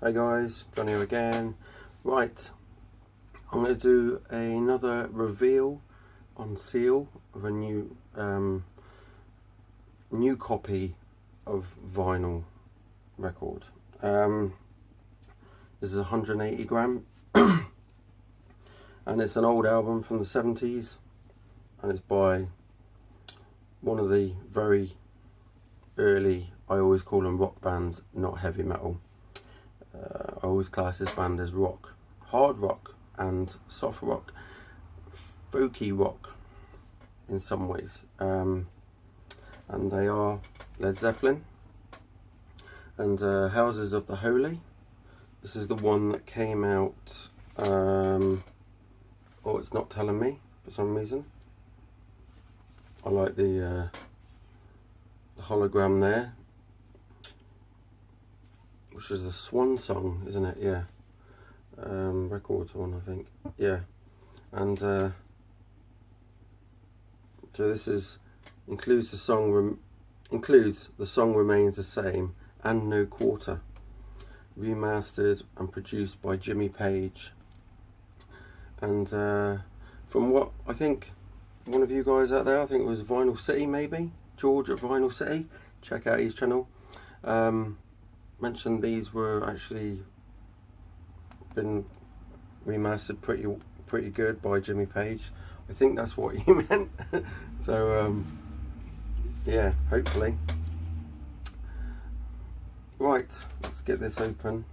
Hey guys, John here again. Right, I'm going to do another reveal on seal of a new copy of vinyl record. This is 180 gram and it's an old album from the 70s, and it's by one of the very early, I always call them rock bands, not heavy metal. I always class this band as rock, hard rock and soft rock, folky rock in some ways, and they are Led Zeppelin and Houses of the Holy. This is the one that came out, oh, it's not telling me for some reason. I like the hologram there, which is a Swan song, isn't it? Yeah. Records one, I think. Yeah. And so this includes the song Remains the Same and No Quarter, remastered and produced by Jimmy Page. And from what I think, one of you guys out there, I think it was Vinyl City, maybe George at Vinyl City, check out his channel, mentioned these were actually been remastered pretty good by Jimmy Page. I think that's what he meant. So yeah, hopefully. Right, let's get this open.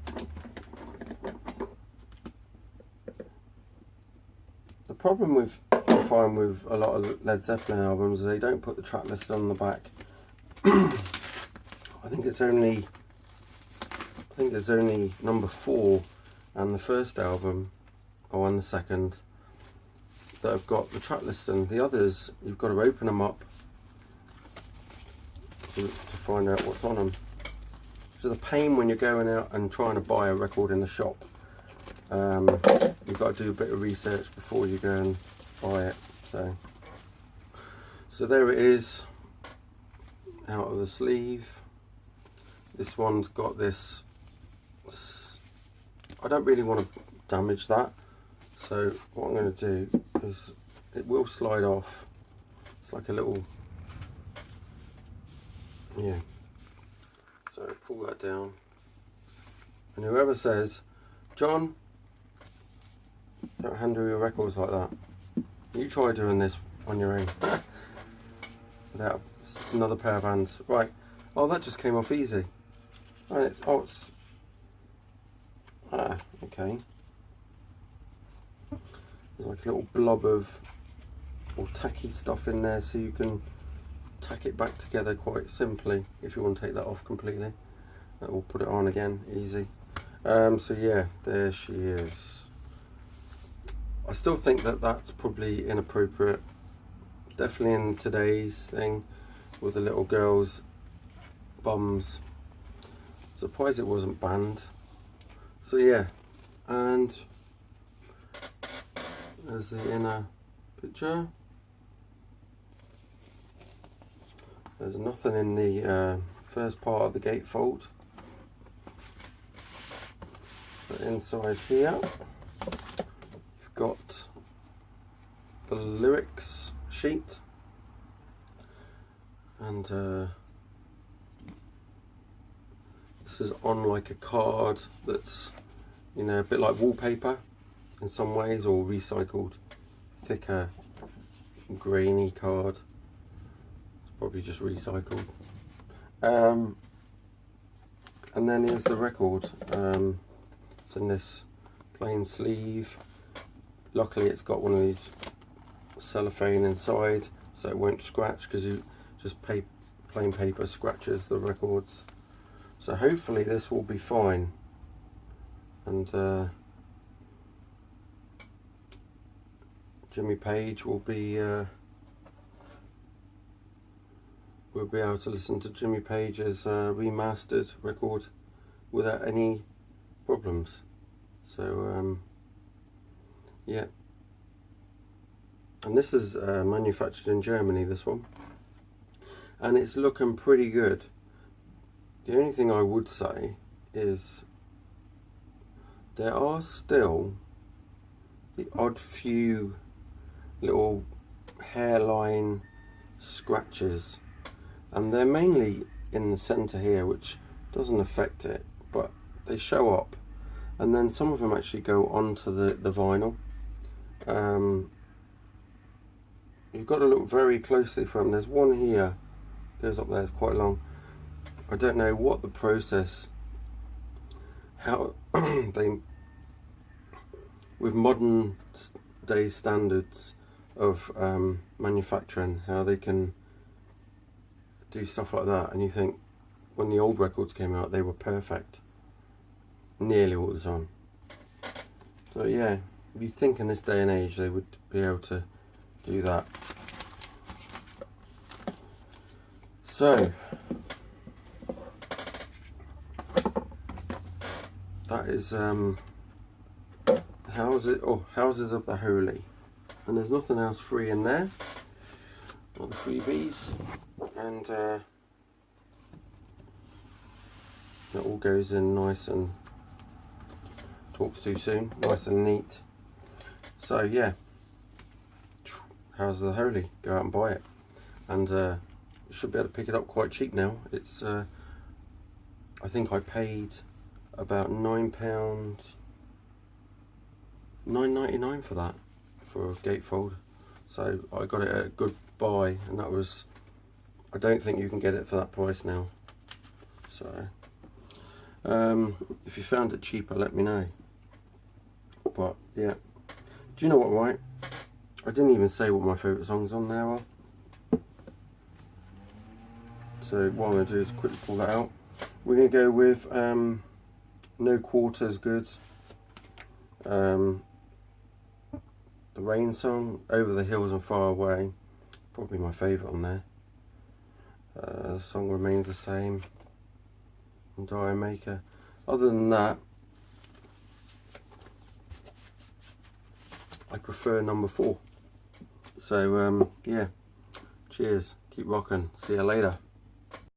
The problem with, I find with a lot of Led Zeppelin albums is they don't put the track list on the back. I think it's only number 4 and the first album, and the second, that have got the track listing. The others, you've got to open them up to find out what's on them. Which is a pain when you're going out and trying to buy a record in the shop. You've got to do a bit of research before you go and buy it. So there it is, out of the sleeve. This one's got this, I don't really want to damage that, so what I'm going to do is, it will slide off. It's like a little, yeah, so pull that down, and whoever says, John, don't handle your records like that, you try doing this on your own without another pair of hands. Right, oh, that just came off easy. Right, oh, it's, okay. There's like a little blob of or tacky stuff in there, so you can tack it back together quite simply if you want to take that off completely. That will put it on again, easy. So yeah, there she is. I still think that that's probably inappropriate, definitely in today's thing with the little girls' bums. Surprised it wasn't banned. So yeah, and there's the inner picture. There's nothing in the first part of the gatefold. But inside here, you've got the lyrics sheet, and this is on like a card that's, you know, a bit like wallpaper in some ways, or recycled, thicker, grainy card. It's probably just recycled. And then here's the record. It's in this plain sleeve. Luckily it's got one of these cellophane inside, so it won't scratch, because you just plain paper scratches the records. So hopefully this will be fine, and Jimmy Page will be we'll be able to listen to Jimmy Page's remastered record without any problems. So yeah, and this is manufactured in Germany, this one, and it's looking pretty good. The only thing I would say is there are still the odd few little hairline scratches, and they're mainly in the center here, which doesn't affect it, but they show up, and then some of them actually go onto the vinyl. You've got to look very closely for them. There's one here, goes up there, it's quite long. I don't know what the process, how they, with modern day standards of manufacturing, how they can do stuff like that. And you think, when the old records came out, they were perfect nearly all the time. So yeah, you'd think in this day and age they would be able to do that. So that is Houses of the Holy, and there's nothing else free in there, all the freebies, and it all goes in nice and talks too soon, nice and neat. So yeah, Houses of the Holy, go out and buy it, and you should be able to pick it up quite cheap now. It's I think I paid about £9.99 for that, for a gatefold. So I got it at a good buy, and that was, I don't think you can get it for that price now. So if you found it cheaper, let me know. But yeah, do you know what, right? I didn't even say what my favourite songs on there are. So what I'm going to do is quickly pull that out. We're going to go with No Quarter's good. The Rain song, Over the Hills and Far Away, probably my favourite on there. The song Remains the Same, and Diary Maker. Other than that, I prefer number 4. So yeah, cheers, keep rocking, see you later.